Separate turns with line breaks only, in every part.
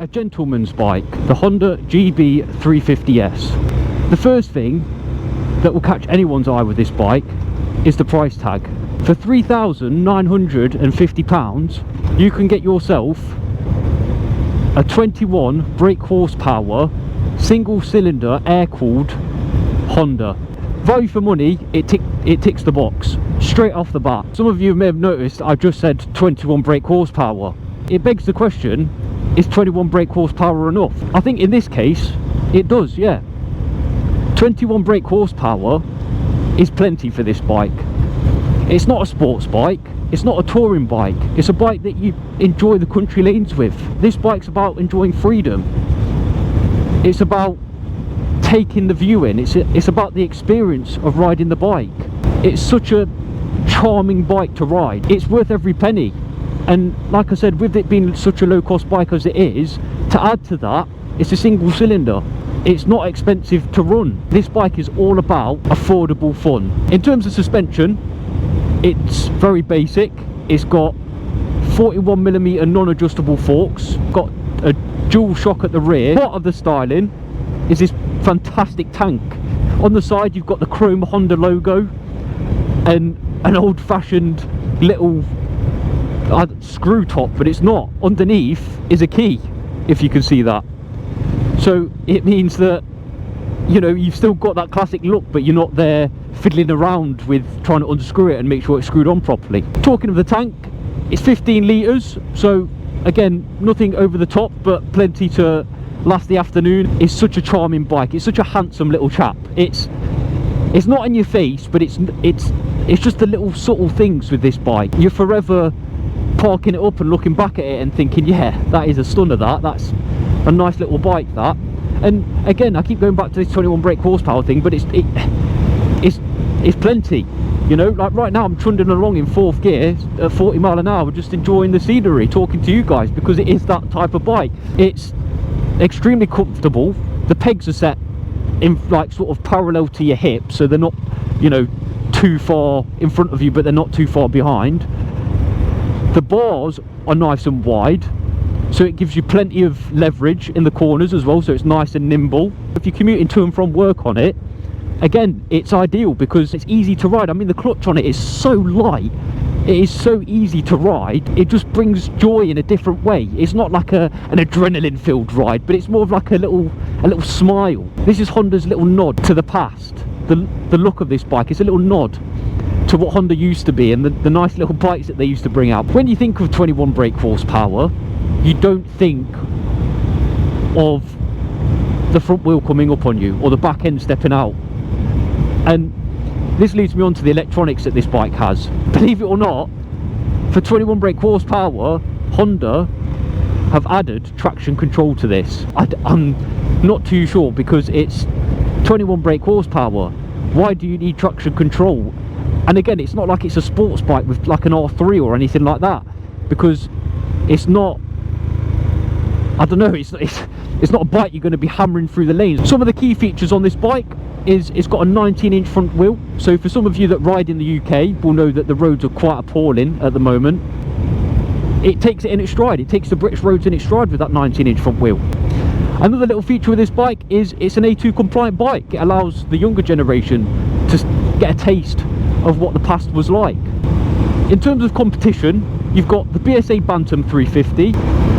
a gentleman's bike, the Honda GB350S. The first thing that will catch anyone's eye with this bike is the price tag. For £3,950 you can get yourself a 21 brake horsepower single cylinder air-cooled Honda. Value for money, it ticks the box straight off the bat. Some of you may have noticed I've just said 21 brake horsepower. It begs the question, is 21 brake horsepower enough? I think in this case it does, yeah. 21 brake horsepower is plenty for this bike. It's not a sports bike, it's not a touring bike, it's a bike that you enjoy the country lanes with. This bike's about enjoying freedom. It's about taking the view in. It's about the experience of riding the bike. It's such a charming bike to ride. It's worth every penny. And like I said, with it being such a low cost bike as it is, to add to that, it's a single cylinder. It's not expensive to run. This bike is all about affordable fun. In terms of suspension, it's very basic. It's got 41mm non-adjustable forks, got a dual shock at the rear. Part of the styling is this fantastic tank. On the side you've got the chrome Honda logo and an old-fashioned little screw top, but it's not. Underneath is a key, if you can see that. So it means that, you know, you've still got that classic look, but you're not there fiddling around with trying to unscrew it and make sure it's screwed on properly. Talking of the tank, it's 15 litres, so again, nothing over the top, but plenty to last the afternoon. It's such a charming bike. It's such a handsome little chap. It's not in your face, but it's just the little subtle things with this bike. You're forever parking it up and looking back at it and thinking, yeah, that is a stunner, that's a nice little bike, that. And again, I keep going back to this 21 brake horsepower thing, but it's plenty. You know, like right now I'm trundling along in 4th gear at 40 mile an hour, just enjoying the scenery, talking to you guys, because it is that type of bike. It's extremely comfortable. The pegs are set in like sort of parallel to your hips, so they're not, you know, too far in front of you, but they're not too far behind. The bars are nice and wide, so it gives you plenty of leverage in the corners as well, so it's nice and nimble. If you're commuting to and from work on it, again, it's ideal because it's easy to ride. I mean, the clutch on it is so light, it is so easy to ride. It just brings joy in a different way. It's not like an adrenaline filled ride, but it's more of like a little smile. This is Honda's little nod to the past. The look of this bike is a little nod to what Honda used to be and the nice little bikes that they used to bring out. When you think of 21 brake horsepower, you don't think of the front wheel coming up on you or the back end stepping out. And this leads me on to the electronics that this bike has. Believe it or not, for 21 brake horsepower, Honda have added traction control to this. I'm not too sure, because it's 21 brake horsepower. Why do you need traction control? And again, it's not like it's a sports bike with like an R3 or anything like that, because it's not, I don't know, it's not a bike you're going to be hammering through the lanes. Some of the key features on this bike is it's got a 19-inch front wheel. So for some of you that ride in the UK will know that the roads are quite appalling at the moment. It takes it in its stride. It takes the British roads in its stride with that 19-inch front wheel. Another little feature with this bike is it's an A2 compliant bike. It allows the younger generation to get a taste of what the past was like. In terms of competition, you've got the BSA Bantam 350,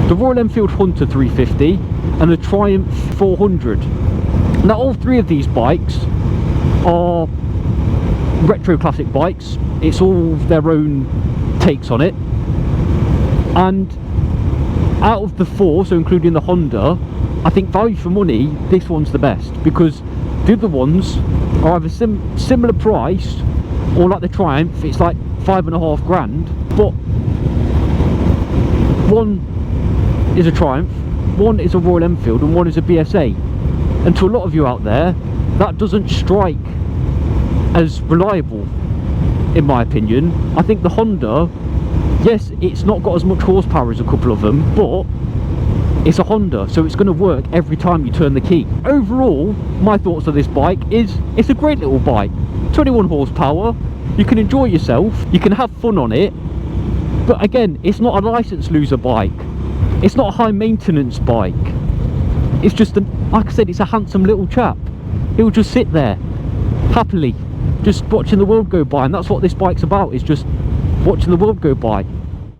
the Royal Enfield Hunter 350 and the Triumph 400. Now all three of these bikes are retro classic bikes. It's all their own takes on it, and out of the four, so including the Honda, I think value for money this one's the best, because the other ones are either similar priced, or like the Triumph, it's like £5.5 grand, but one is a Triumph, one is a Royal Enfield and one is a BSA. And to a lot of you out there, that doesn't strike as reliable, in my opinion. I think the Honda, yes, it's not got as much horsepower as a couple of them, but it's a Honda, so it's going to work every time you turn the key. Overall, my thoughts of this bike is it's a great little bike. 21 horsepower, you can enjoy yourself, you can have fun on it, but again, it's not a license loser bike. It's not a high maintenance bike. It's just like I said, it's a handsome little chap. He'll just sit there happily, just watching the world go by, and that's what this bike's about, is just watching the world go by.